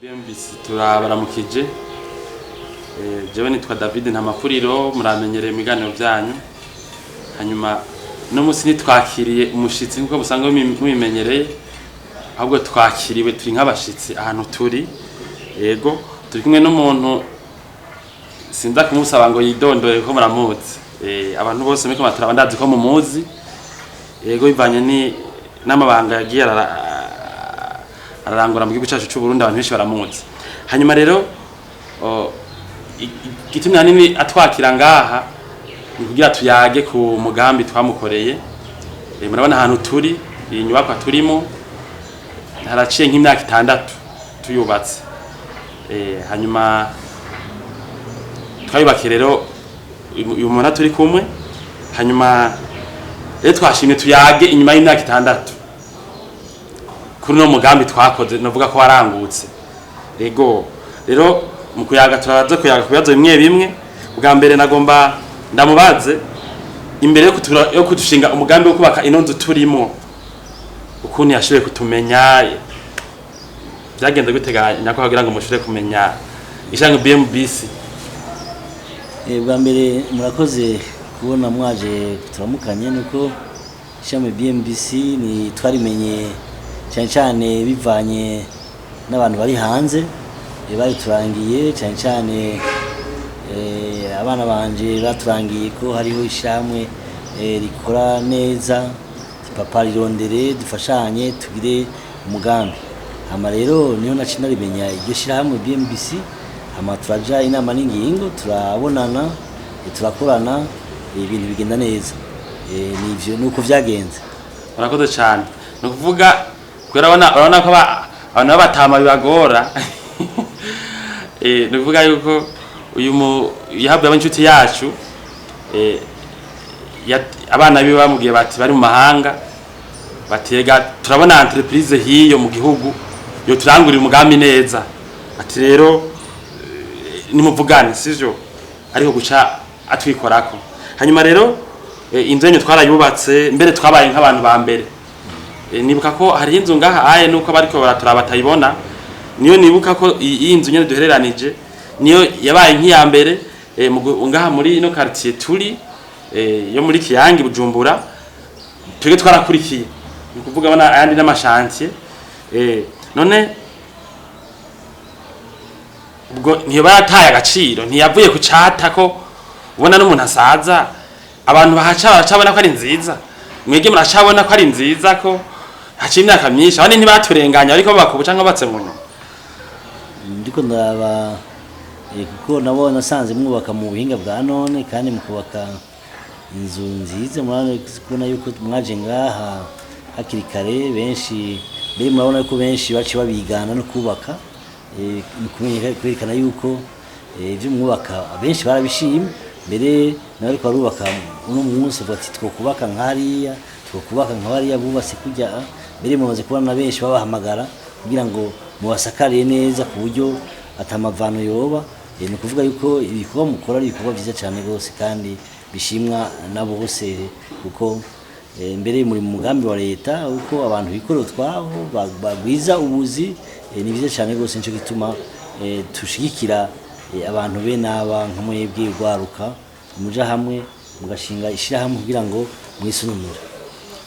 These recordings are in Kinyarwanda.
BMBC turabaramukije. Jewe nitwa David Ntamapuriro, muramenyereye imiganiro byanyu. Hanyuma no musi nitwakiriye umushitsi nkuko musanga mubimenyereye, ahubwo twakiriwe turi nk'abashitsi ahantu turi. Yego turi kumwe n'umuntu sinza kumusaba ngo yidondore ko muramuzi. Abantu bose meko maturaba ndazi ko mumuzi. Yego bivanye ni n'amabanga yagiye ararangura mu gihugu cyacu cy'u Burundi, abantu benshi baramuzi. Hanyuma rero gitumye hanini atwakira ngaha kugira tuyage ku mugambi twamukoreye. Murabona ahantu turi, iyi nyubako turimo haraciye nk'imyaka 6 tuyubatse. Hanyuma twayubake rero uyu muntu turi kumwe. Hanyuma rero twashimye tuyage inyuma y'imyaka 6 kuri no mugambi twakoze, navuga ko warangutse. Ego rero mu kuyaga turabaza kuyaga kubibazo bimwe bimwe. Bwa mbere nagomba ndamubaze imbere yo kudushinga umugambi wo kubaka ino nzu turimo, ukuntu yashoboye kutumenya, byagenze guteganya ko kugira ngo mushire kumenya ishango BMBC. Bwa mbere murakoze kubona mwaje turamukanye, nuko ishami BMBC ni twarimenye cyane cyane bivanye n'abantu bari hanze bari turangiye cyane cyane. Abana banje baturangiye ko hariho ishamwe rikora neza, papa rirondere dufashanye tugire umugambi. Hama rero niyo naci narimenya iryo shirahamwe BMBC. Hama turaja inama n'ingingo, turabonana, turakorana, ibintu bigenda neza. Nivyo nuko vyagenze. Murakoze cyane. No kuvuga kwera urabona ko abantu batama bibagora. No kuvuga yuko uyu yahabwa abancuti yacu abana biba bamubwiye bati bari mu mahanga, batega turabona entreprise hiyo mu gihugu yo turangurira umugambi neza, ati rero nimuvugane sivyo ariko guca atwikorako. Hanyuma rero inzu yenyu twarayubatse, mbere twabaye nk'abantu ba mbere. Nibuka ko hari inzu ngaha aye nuko bariko baraturaba batayibona, niyo nibuka ko iyi nzu nyene duhereranije niyo yabaye nk'iya mbere ngaha muri ino quartier turi yo muri Kiyange Bujumbura. Twege twarakurikiye ni kuvuga bana ayandi n'amashantier. None ubwo niyo barataye agaciro, ntiyavuye ku cata ko ubona n'umuntu asaza abantu baracabona ko ari nziza. Mwege muracabona ko ari nziza ko haciye imyaka myinshi, abandi ntibaturenganya ariko bakubuca nk'abatse muno. Ndiko ndaba kuko nabona nasanze mwubaka mu buhinga bwa none kandi mukubaka inzu nziza. Murabona yuko mwaje ngaha hakiri kare, benshi mbere murabona ko benshi baci babigana no kubaka. Kwerekana yuko ibyo mwubaka benshi barabishimye. Mbere nawe ko barubaka uno munsi bati twokubaka nk'ariya, twokubaka nk'abariya bubatse kujya. Mbere mumaze kubona benshi babahamagara kugira ngo mubasakariye neza ku buryo atamavano yoba. Ni kuvuga yuko ibikorwa mukora ari ibikorwa byiza cyane rwose kandi bishimwa nabo bose, kuko mbere muri mu mugambi wa leta uko abantu bikorera twabo bagwiza ubuzi. Ni byiza cyane rwose, nico gituma tushigikira abantu be naba nka mwebwe rwaruka muja hamwe mugashinga ishirahamwe kugira ngo mwisununure.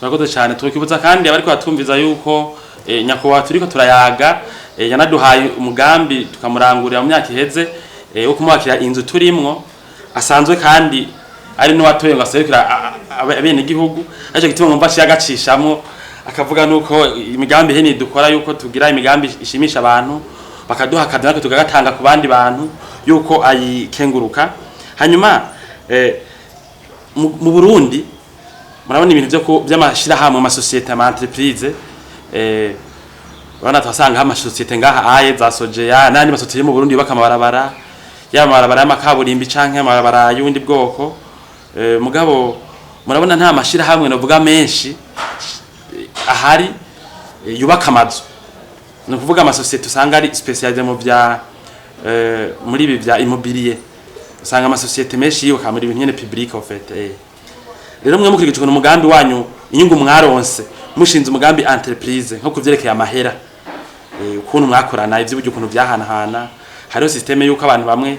Murakoze cyane. Tukibuza kandi abari kwatumviza yuko nyakubahwa turiko turayaga yanaduhaye umugambi tukamurangurira mu myaka iheze wo kumwakira inzu turimwo, asanzwe kandi ari no watoye ngo aserukira abene gihugu. Aje gituma ngomba cyagacishamwo akavuga nuko imigambi hene dukora yuko tugira imigambi ishimisha abantu, bakaduha akazi natwe tugagatanga ku bandi bantu yuko ayikenguruka. Hanyuma mu Burundi murabona ibintu by'amashira hamwe ama societe ama entreprise. Bana twasanga ama societe ngaha aye za Sojeya nandi ma societe mu Burundi yubaka amabarabara, y'amabarabara y'amakaburimbi canke amabarabara y'undi bwoko. Mugabo murabona nta mashira hamwe novuga menshi ahari yubaka amazu. No kuvuga ama societe usanga ari specialisé mu bya muri ibi bya immobilier. Usanga ama societe menshi yubaka muri ibintu nyene public en fait. Rero mwe mukirigijwe n'umugambi wanyu inyungu mwaronse mushinze umugambi entreprise nko kuvyerekeye amahera. ukuntu mwakorana ivy'uburyo ukuntu byahanahana hariho systeme yuko abantu bamwe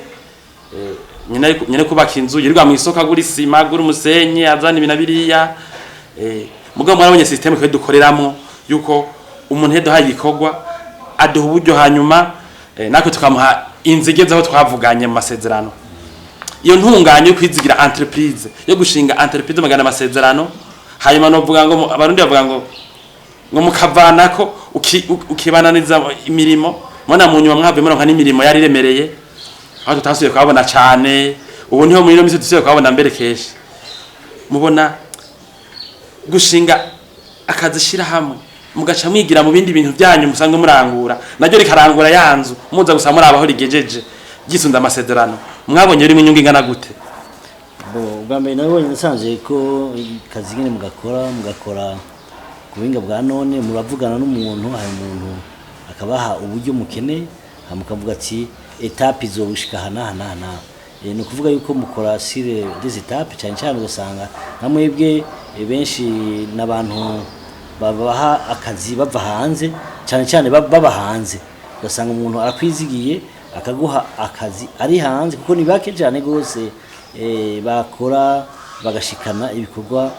nyine kubaka inzu yirirwa mu isoko agura isima agura umusenyi azana ibina biriya mugabo mwarabonye systeme kwe dukoreramo yuko umuntu hedohaye igikorwa aduha uburyo hanyuma nako tukamuha inzige zaho twavuganye mu masezerano iyo ntunganye yo kwizigira entreprise yo gushinga entreprise magana amasezerano hanyuma no vuga ngo abarundi bavuga ngo mukavanako ukibananiza imirimo mona mu nyuma mwave muronka n'imirimo yari remereye aho tutasuye kwabona cyane ubu niho muri no misi tusuye kwabona mbere keshi mubona gushinga akazishira hamwe mugaca mwigira mu bindi bintu byanyu musanzwe murangura naryo rikarangura yanzu muza gusa muri abaho rigejeje gisunda amasezerano mwabonye rimwe inyungu ingana gute bwa mbere nabonye nasanze ko kazi nyine mugakora ku buhinga bwa none muravugana n'umuntu hari umuntu akabaha uburyo mukene mukavuga ati etape izobushika hana ni ukuvuga yuko mukora sire des étapes cyane cyane ugasanga nka mwebwe benshi n'abantu babaha akazi bava hanze cyane cyane baba hanze ugasanga umuntu arakwizigiye akaguha akazi ari hanze kuko ni bake cyane gose bakora bagashikana ibikorwa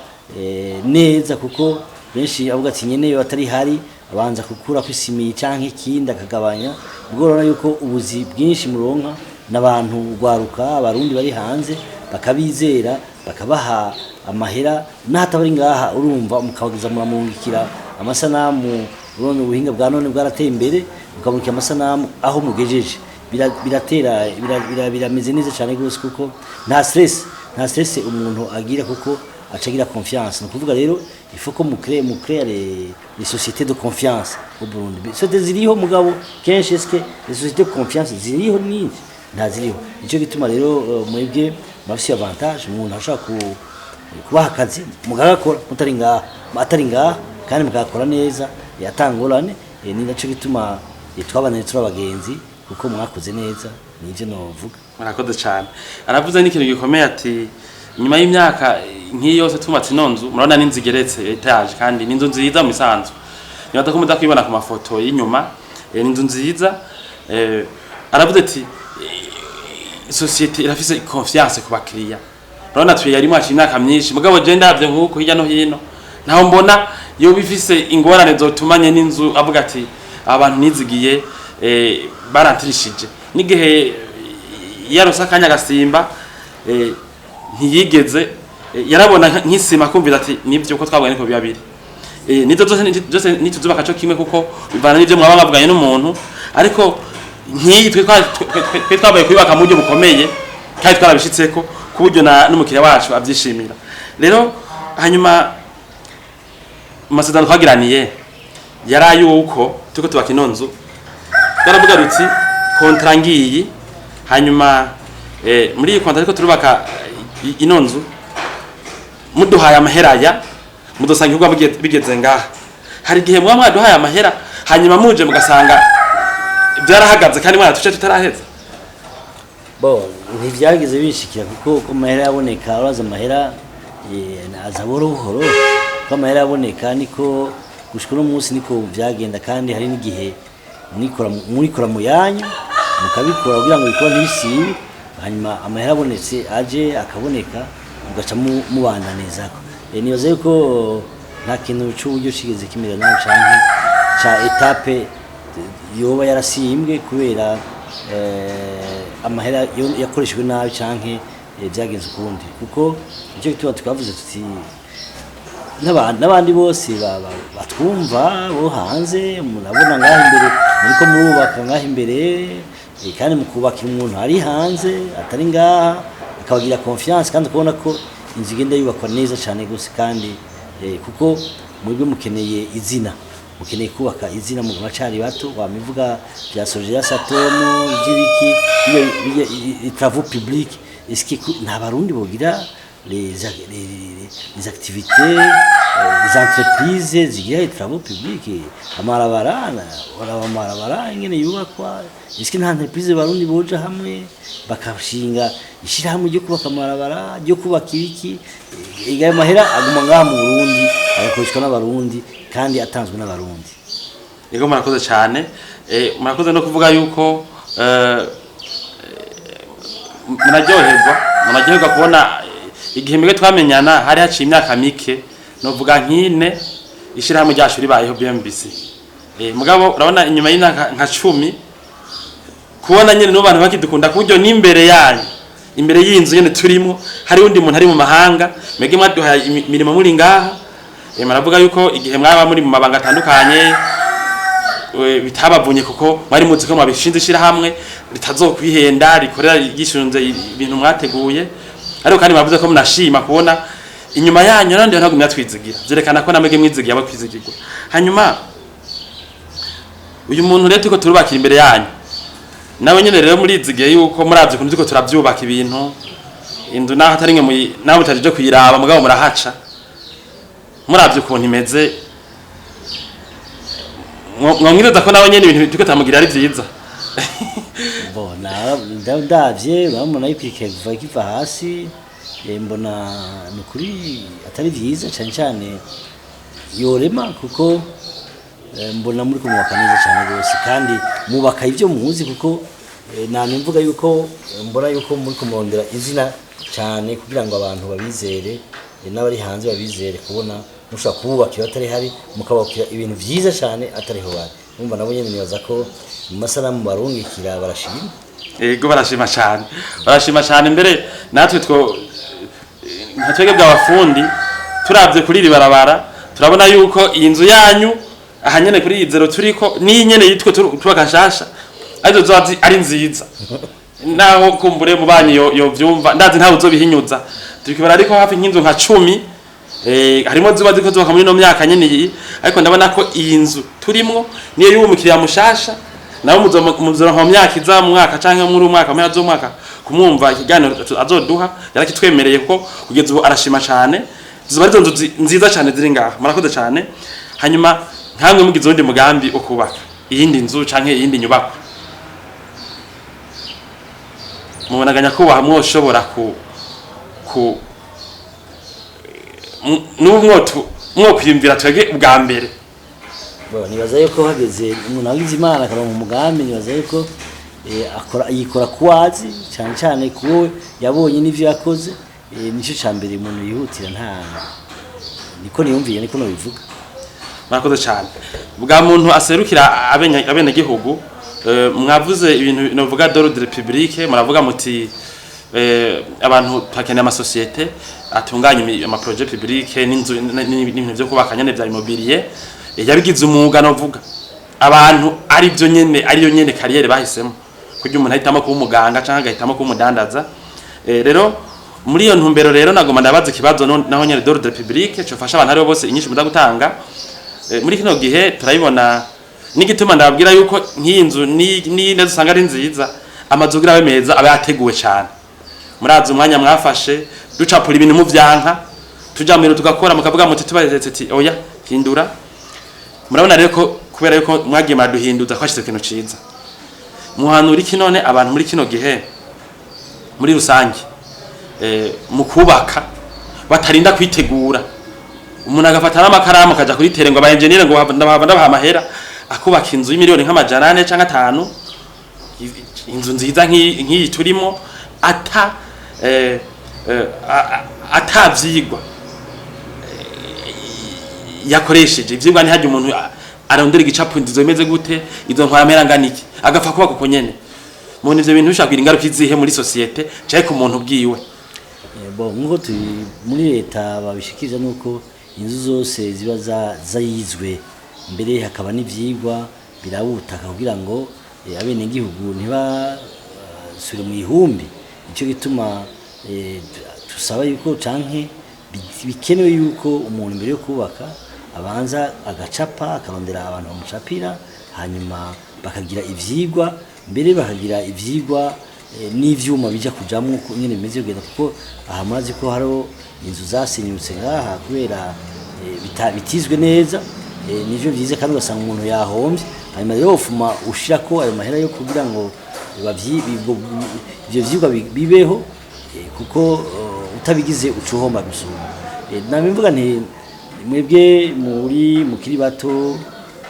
neza kuko benshi avuga ati nyene yo atari hari abanza kukura kwisimiye canke ikindi akagabanya bworona yuko ubuzi bwinshi muronka n'abantu gwaruka abarundi bari hanze bakabizera bakabaha amahera nahatabari ngaha urumva mukabagiza muramungikira amasanamu urone ubuhinga bwa none bwarateye imbere mukamurikira amasanamu aho mugejeje biratera birameze neza cyane gose kuko nta stress umuntu agira kuko acagira confiance no kuvuga rero il faut que mu créer les sociétés de confiance au Burundi sociétés ziriho mugabo kenshi eske les sociétés de confiance ziriho nyinshi ntaziriho ico gituma rero mwebwe bafise avantage umuntu ashaka kubaha akazi mugakora atari ngaha kandi mugakora neza yatangorane ni naco gituma twabane turabagenzi kuko mwakoze neza nivyo novuga murakoze cyane aravuze n'ikintu gikomeye ati nyuma y'imyaka nk'iyo yose tumatse inonzu murabona n'inzigeretse etage kandi n'inzu nziza mu isanzu niba takumva kwibona ku mafoto y'inyuma n'inzu nziza aravuze ati societe irafise confiance ku bakiriya urabona twe yari mwaci imyaka myinshi mugabo je ndavye nkuko hirya no hino naho mbona yo bifise ingorane zotumanye n'inzu avuga ati abantu nizigiye barantirishije n'igihe yarosa akanya gasimba ntiyigeze yarabona nk'isima kumvira ati nibyo uko twabonye ko bibabiri nizo zose nituzubaka cyo kimwe kuko bivana n'ibyo mwaba mwavuganye n'umuntu ariko nk'iyi twe twabaye kubaka mu buryo bukomeye kandi twarabishitseko ku buryo n'umukiriya wacu abyishimira rero hanyuma amasezerano twagiraniye yari yuko tuko tubaka inonzu baravuga ruti kontra ngiyi hanyuma muri iyi kontra ariko turubaka inonzu muduhaye amaheraya mudusanga ubwo bigeze ngaha hari gihe mwa mwaduhaye amahera hanyuma muje mugasanga byarahagaze kandi mwana tuce tutaraheza ntibyageze bishikira kuko amahera yaboneka uraza amahera azaboro buhoro ko amahera yaboneka niko gushika no munsi niko byagenda kandi hari n'igihe murikora mu yanyu mukabikora kugira ngo bikore n'ibisibi hanyuma amahera abonetse aje akaboneka mugaca mubandanezako nibaza yuko nta kintu cy'uburyo kigeze kimera nabi canke ca etape yoba yarasimbwe kubera amahera yakoreshejwe nabi canke byagenze ukundi kuko icyo gituma twavuze tuti n'abandi bose batwumva bo hanze murabona ngaho imbere muriko murubaka ngaho imbere kandi mukubakira umuntu ari hanze atari ngaha akabagira confiance kandi ukabona ko inzu igenda yubakwa neza cyane gose kandi kuko mwebwe mukeneye izina mukeneye kubaka izina mu macari bato wamivuga bya Sogea Satomo by'ibiki iyo travaux publics est-ce que nta barundi bogira les activités les entreprises zigira les travaux publics amarabara ingene yubakwa est-ce que nta entreprise barundi boja hamwe bakashinga ishira hamwe ryo kubaka amarabara ryo kubaka ibiki igaye mahera aguma ngaha mu Burundi agakoreshwa n'abarundi kandi atanzwe n'abarundi yego murakoze cyane murakoze no kuvuga yuko muraryoherwa kubona igihe mbere twamenyana hari haciye imyaka mike novuga nk'ine ishirahamwe ryacu ribayeho BMBC. Mugabo urabona inyuma y'inaka nka 10 kubona nyene n'abantu bakidukunda kuburyo n'imbere yanyu imbere y'inzu nyene turimo hari undi muntu ari mu mahanga mege mwaduhaye imirimo muri ngaha. Maravuga yuko igihe mwaba muri mu mabanga atandukanye bitabavunye kuko mwari muzi ko mwabishinze ishirahamwe ritazokwihenda rikorera gishunze ibintu mwateguye, ariko kandi mwavuze ko munashima kubona inyuma yanyu nandi ntagumya twizigira zerekana ko namege mwizigiye aba kwizigirwa. Hanyuma uyu muntu rero tuko turubakira imbere yanyu nawe nyene rero murizigiye yuko muravye kunzi ko turavyubaka ibintu inzu naho atari nge nawe utajije kuyiraba mugabo murahaca muravye ukuntu imeze mwamwiriza ko nawe nyene ibintu tuko tamugira ari vyiza. Bona ndavye bamona ipike kiva hasi mbona nukuri atari vyiza cyane cyane yorema kuko mbona muri kumubaka neza cyane rwose kandi mubaka ivyo muzi kuko namvuga yuko mbona yuko muri kumondera izina cyane kugira ngo abantu babizere n'abari hanze babizere kubona mushaka kubakira atari hari mukabakira ibintu vyiza cyane atariho bari numva nabo nyene nibaza ko mu masanamu barungikira barashima. Ego barashima cyane mbere natwe twege bw'abafundi turavye kuri iri barabara turabona yuko iyi nzu yanyu ahanyene kuri izero turiko ni nyene yitwe tubakashasha arizo zazi ari nziza naho kumbure mu banyi yo vyumva ndazi ntawe uzobihinyuza turikibara ariko hafi nk'inzu nka 10 harimo zuba ziko zoka muri no myaka nyene iyi, ariko ndabona ko iyi nzu turimo niyo y'umukiriya mushasha nawe muzoro mu myaka iza mu mwaka canke muri umwaka mpera zo mwaka kumwumva ikiganiro azoduha yarakitwemereye ko kugeza ubu arashima cyane zuba arizo nzu nziza cyane ziri ngaha. Murakoze cyane. Hanyuma nkamwe mugize undi mugambi ukubaka iyindi nzu canke iyindi nyubako mubonaganya ko mwoshobora mwokwiyumvira twege ubwa mbere. Nibaza yuko hageze umuntu agize Imana akaronka umugambi nibaza yuko yikora kuwazi cyane cyane kuwo yabonye n'ivyo yakoze nico cyambere umuntu yihutira nta niko niyumviye niko no bivuga. Murakoze cyane. Bwa muntu aserukira abene gihugu mwavuze ibintu novuga d'ordre public muravuga muti abantu pakeneye ama societe atunganya ama projet public n'ibintu byo kubaka nyene bya immobilier yabigize umwuga novuga abantu ari byo nyene ariyo nyene carrière bahisemo kugira umuntu ahitamo kuba umuganga canke agahitamo kuba umudandaza. Rero muri iyo ntumbero rero nagoma ndabaza kibazo naho nyene d'ordre public cyo fasha abantu ari bose inyinshi muda gutanga muri kino gihe turayibona n'igituma ndababwira yuko nk'inzu ni neza usanga ari nziza amazugira abe meza abe yateguwe cyane. Murazi umwanya mwafashe ducapura ibintu mu vyanka tujamira tugakora mukavuga muti tubaretse ati oya hindura. Murabona rero ko kubera yuko mwagiye maraduhinduza kwashyize ikintu ciza muhanura iki none abantu muri kino gihe muri rusange mu kubaka batarinda kwitegura umuntu agafata n'amakaramu kaja kuri tere ngo aba engineer ngo ndabaha amahera akubaka inzu y'imiliyoni nk'amajana 4 canke 5 inzu nziza nk'iyi turimo atavyigwa yakoresheje ivyigwa ni haje umuntu arondera igicapo ndizo imeze gute izo ntwara meranganiki agafa kuba kuko nyene muntu ivyo bintu bishaka ingaruka izihe muri societe cyaye ku muntu bwiwe. Nkuko muri leta babishikije nuko inzu zose ziba zayizwe mbere hakaba n'ivyigwa birabutaka kugira ngo abene gihugu ntibasubire mu ihumbi. Ico gituma tusaba yuko canke bikenewe yuko umuntu mbere yo kubaka abanza agacapa akarondera abantu bamucapira hanyuma bakagira ivyigwa mbere bakagira ivyigwa n'ivyuma bija kujamwo nyene bimeze kugenda kuko aha murazi ko haro inzu zasinyutse ngaha kubera bitizwe neza nivyo vyize kandi ugasanga umuntu yahombye hanyuma rero ufuma ushirako ayo mahera yo kugira ngo ivyo vyigwa bibeho kuko utabigize ucuhomba gusura. Nambivuga nti mwebwe mukiri bato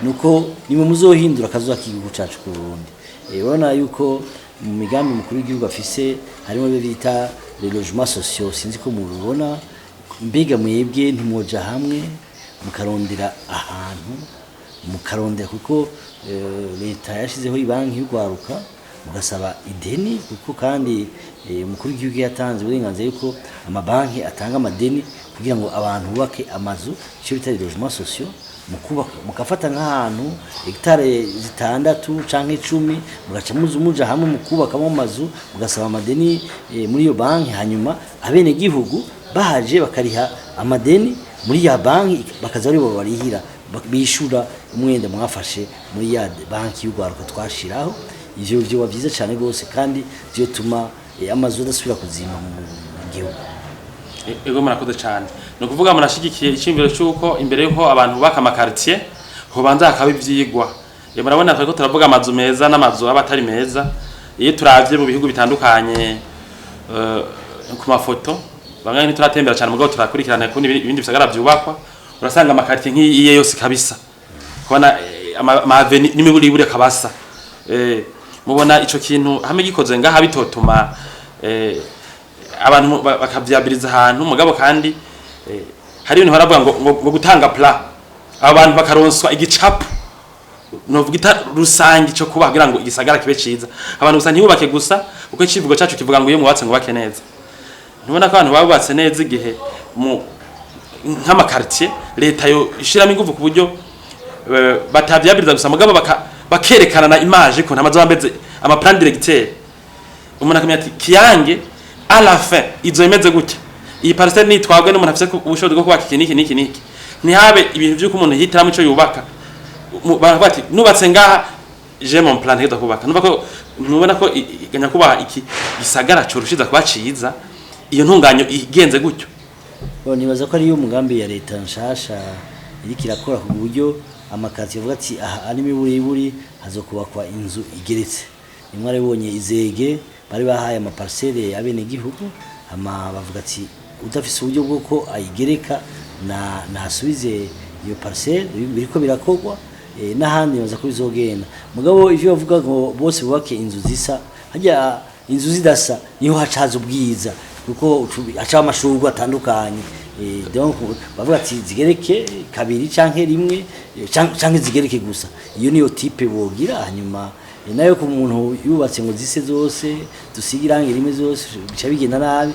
nuko nimwe muzohindura akazuba k'igihugu cacu ku Burundi. Urabona yuko mu migambi mukuru w'igihugu afise harimo ibyo bita les logements sociaux, sinzi ko mubibona, mbega mwebwe ntimwoja hamwe mukarondera ahantu mukarondera, kuko leta yashizeho ibanki y'ugwaruka mugasaba ideni, kuko kandi umukuru w'igihugu yatanze uburenganzira yuko amabanki atanga amadeni kugira ngo abantu bubake amazu, icyo bita les logements sociaux, mukafata nk'ahantu hegitare 6 canke 10 mugaca muja hamwe mukubakamo amazu mugasaba amadeni muri iyo banki, hanyuma abene gihugu bahaje bakariha amadeni muri ya banki, bakaza ari bo barihira bishura umwenda mwafashe muri ya banki y'ugwaruka twashiraho. Ivyo byo byiza cyane gose, kandi byo tuma amazu adasubira kuzima mu gihugu. Ego murakoze cyane. No kuvuga murashigikiye icyimviro cyuko imbere yuko abantu baka amakartier hobanza hakaba ivyigwa. Murabona ko turavuga amazu meza n'amazu abatari meza. Iyo turavye mu bihugu bitandukanye ku mafoto bangana turatembera cyane mugabo turakurikirana kundi ibindi bisagara byubakwa, urasanga amakartier nk'iye yose kabisa. Kubona amaveni n'imiburi buri kabasa. Mubona ico kintu hamwe gikoze ngaha bitotuma abantu bakavyabiriza ahantu mugabo, kandi hari ibintu baravuga ngo gutanga plan abantu bakaronswa igicapo no vugita rusangi cyo kuba kugira ngo igisagara kibe ciza, abantu gusa ntibubake gusa uko icivugo cyacu kivuga ngo iyo mubatse ngo bake neza. Ntubona ko abantu babubatse neza igihe mu nk'amakartier leta yo ishiramo ingufu ku buryo batavyabiriza gusa mugabo bakerekana na image ko ntamazo bambeze ama plan directeur, umuntu akamenya ati kiyange à la fin izo imeze gutya, iyi parcelle ni twabwe n'umuntu afise ubushobozi bwo kubaka iki niki ntihabe ibintu by'uko umuntu yitiramo ico yubaka. Bati nubatse ngaha je mon plan hedo kubaka, nubona ko iganya kubaha iki gisagara cyo rushiza kuba ciza, iyo ntunganyo igenze gutyo. Nibaza ko ari yo mugambi ya leta nshasha iri kirakora ku buryo amakati yavuga ati aha ari miburi hazokubakwa inzu igeretse. Nimwe aribonye izege bari bahaye ama parcelle abene gihugu, ama bavuga ati udafise uburyo bw'uko ayigereka nasubize iyo parcelle, biriko birakogwa n'ahandi baza ko bizogenda. Mugabo ivyo bavuga ngo bose bubake inzu zisa, hajya inzu zidasa niho hacaza ubwiza, kuko acha amashurwa atandukanye. Donc bavuga ati zigereke kabiri canke rimwe canke zigereke gusa, iyo niyo type bogira. Hanyuma nayo ku muntu yubatse ngo zise zose dusigirange rimwe zose bica bigenda nabi,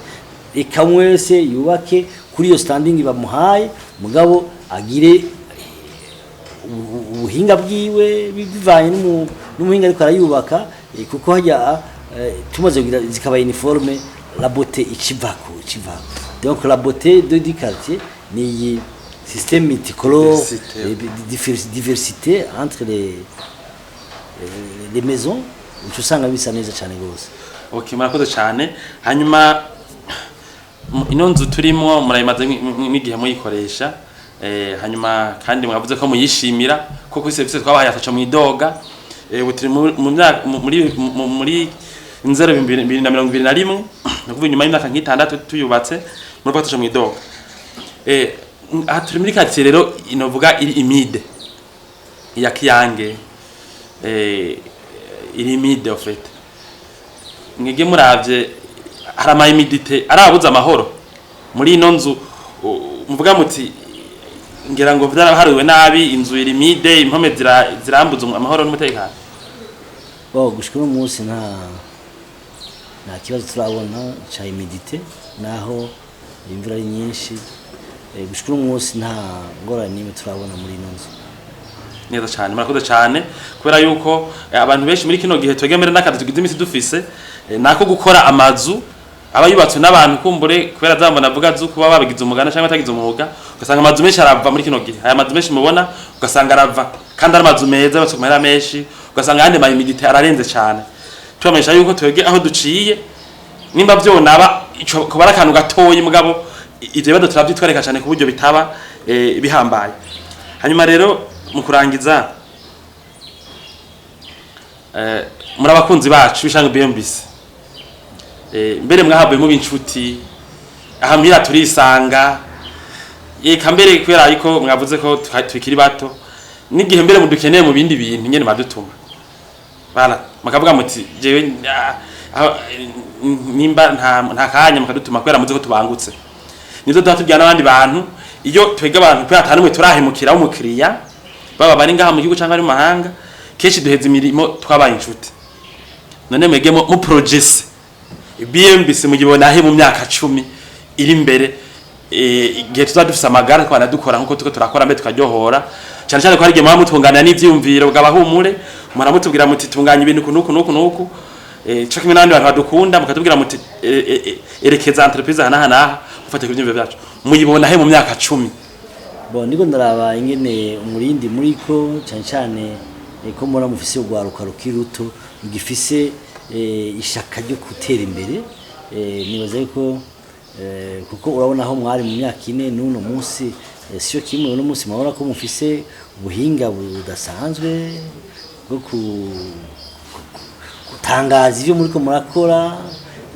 eka mwese yubake kuri iyo standing bamuhaye, mugabo agire ubuhinga bwiwe bivanye n'umuhinga ariko arayubaka, kuko hajya tumaze kugira zikaba uniforme la beauté ikivako. Donc la beauté du quartier ni système multicolore, diversité entre les maisons, usanga bisa neza cyane gose. Okay, murakoze cyane. Hanyuma ino nzu turimo murayimaze n'igihe muyikoresha, hanyuma kandi mwavuze ko muyishimira ko kuri service twabahaye afaca mu idoga, butiri muri 2021 nakuvuga nyuma y'imyaka nk'itandatu tuyubatse muri batasha mu idoga. Aha turi muri quartier rero inovuga iri imide ya Kiyange, iri imide en fait. Mwege muravye hari ama imidite arabuza amahoro muri ino nzu, muvuga muti ngira ngo vyarahariwe nabi inzu iri imide, impome zirambuza amahoro n'umutekano. Gushikira umunsi nta kibazo turabona cha imidite, naho imvura ari nyinshi, gushikira umunsi nta ngorane n'imwe turabona muri ino nzu. Neza cyane, murakoze cyane, kubera yuko abantu benshi muri kino gihe twegemere n'akazi tugize imisi dufise nako gukora amazu aba yubatswe n'abantu kumbure, kubera zambona avuga zuko baba babigize umugana cyangwa atagize umuga, ugasanga amazu menshi arava muri kino gihe. Aya mazu menshi mubona ugasanga arava kandi ari amazu meza yubatswe mu mahera menshi, ugasanga yandi mayimidite ararenze cyane. Tubamenyesha yuko twege aho duciye nimba byonaba ico kubara kantu gatoyi, mugabo ivyo bado turavyitwereka cyane ku buryo bitaba bihambaye. Hanyuma rero mu kurangiza muri abakunzi bacu bishanga BMBC, mbere mwahabuye mu binshuti ahambira turisanga, eka mbere kubera ariko mwavuze ko twikiri bato, n'igihe mbere mudukeneye mu bindi bintu nyene madutuma bana makavuga muti jewe nimba nta kanya mukadutuma kwera muze ko tubangutse nizo datubya n'abandi bantu iyo twega abantu kuri atanumwe turahemukira umukiriya baba bari ngaha mu gihugu cyangwa ari mu mahanga keshi duheza imirimo twabaye inshuti none mwege mu project BMBC mugibona he mu myaka 10 iri imbere igihe tuzadufisa amagara twana dukora nkuko tuko turakora mbe tukaryohora cyane cyane ko hari igihe mwa mutungana n'ivyumviro bw'abahumure muramutubwira muti tunganya ibintu kunuku cyo kimwe n'abandi bantu badukunda mukatubwira muti erekeza entreprise hana ufate ku byumviro byacu muyibona he mu myaka 10 bon niko ndaraba ingene umurindi muriko cyane cyane ko mura mufise ugwaruka rukiruto gifise ishaka ryo gutera imbere nibaza ko kuko urabona aho mwari mu myaka 4 n'uno munsi sio kimwe uno munsi mabona ko mufise ubuhinga budasanzwe bwo gutangaza ivyo muriko murakora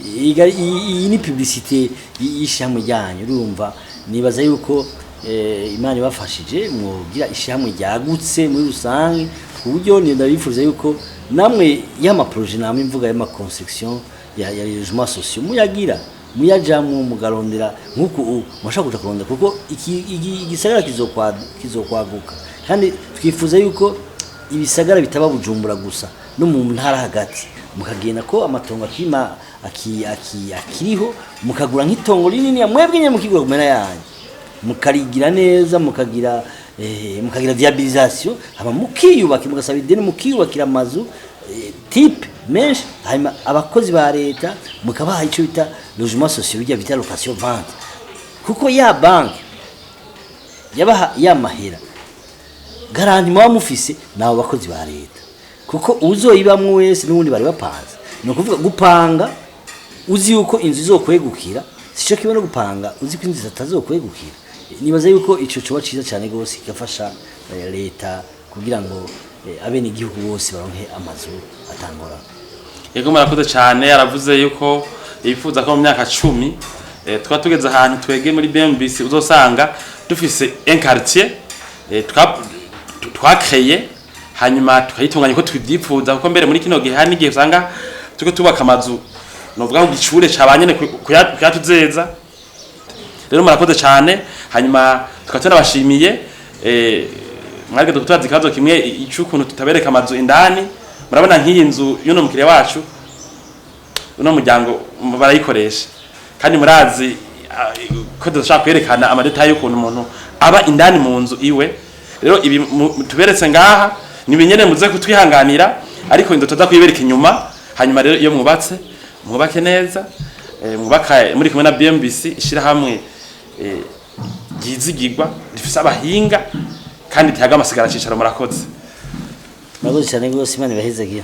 iyi ni publicité y'ishamwe ryanyu urumva nibaza yuko Imana ibafashije mugira ishamwe ryagutse muri rusange kuburyo ndabifuza yuko namwe y'ama projet namwe imvuga y'ama construction ya logement social muyagira muyajamwe mugarondera nkuko mushaka kuja kurondera kuko igisagara kizokwaguka kandi twifuza yuko ibisagara bitaba Bujumbura gusa no mu ntara hagati mukagenda ko amatongo akiriho mukagura nk'itongo rinini ya mwebwe nye mukigura kumena yanyu mukarigira neza mukagira viabilisation haba mukiyubaka mugasaba ideni mukiyubakira amazu type menshi hanyuma abakozi ba leta mukabaha ico bita logement social bijya bita location vente kuko ya banki yabaha ya mahera garanti mwa mufise nabo bakozi ba leta kuko uzoyibamwe wese n'ubundi bari bapanze no kuvuga gupanga uzi yuko inzu izokwegukira sico kibe no gupanga uzi ko inzu zitazokwegukira nibaza yuko ico cyo baciza cyane gose gafasha leta kugira ngo abene igihugu bose baronke amazu atangora yego murakoze cyane aravuze yuko yifuza ko mu myaka 10 twa tugeze ahantu twege muri BMBC uzosanga dufise un quartier twakeye hanyuma tukayitunganya ko twibyifuza kuko mbere muri kino gihe hari igihe usanga tuko tubaka amazu novuga ko gicure cabanyene kuyatuzeza rero murakoze cyane hanyuma tukatera bashimiye mwage dutwaza ikazo kimwe icukuntu tutabereka amazu indani murabona nk'iyi nzu yuno mukiriya wacu uno muryango barayikoresha kandi murazi ko dushaka kwerekana amadetail y'ukuntu umuntu aba indani mu nzu iwe rero ibi tuberetse ngaha nibinyene muze kutwihanganira ariko indoto za kwibereka inyuma hanyuma rero iyo mwubake neza mwubaka muri kumwe na BMBC ishira hamwe gizigirwa rifise abahinga kandi tihaga amasigara cicaro murakoze cyane gose Imana ibahezagiye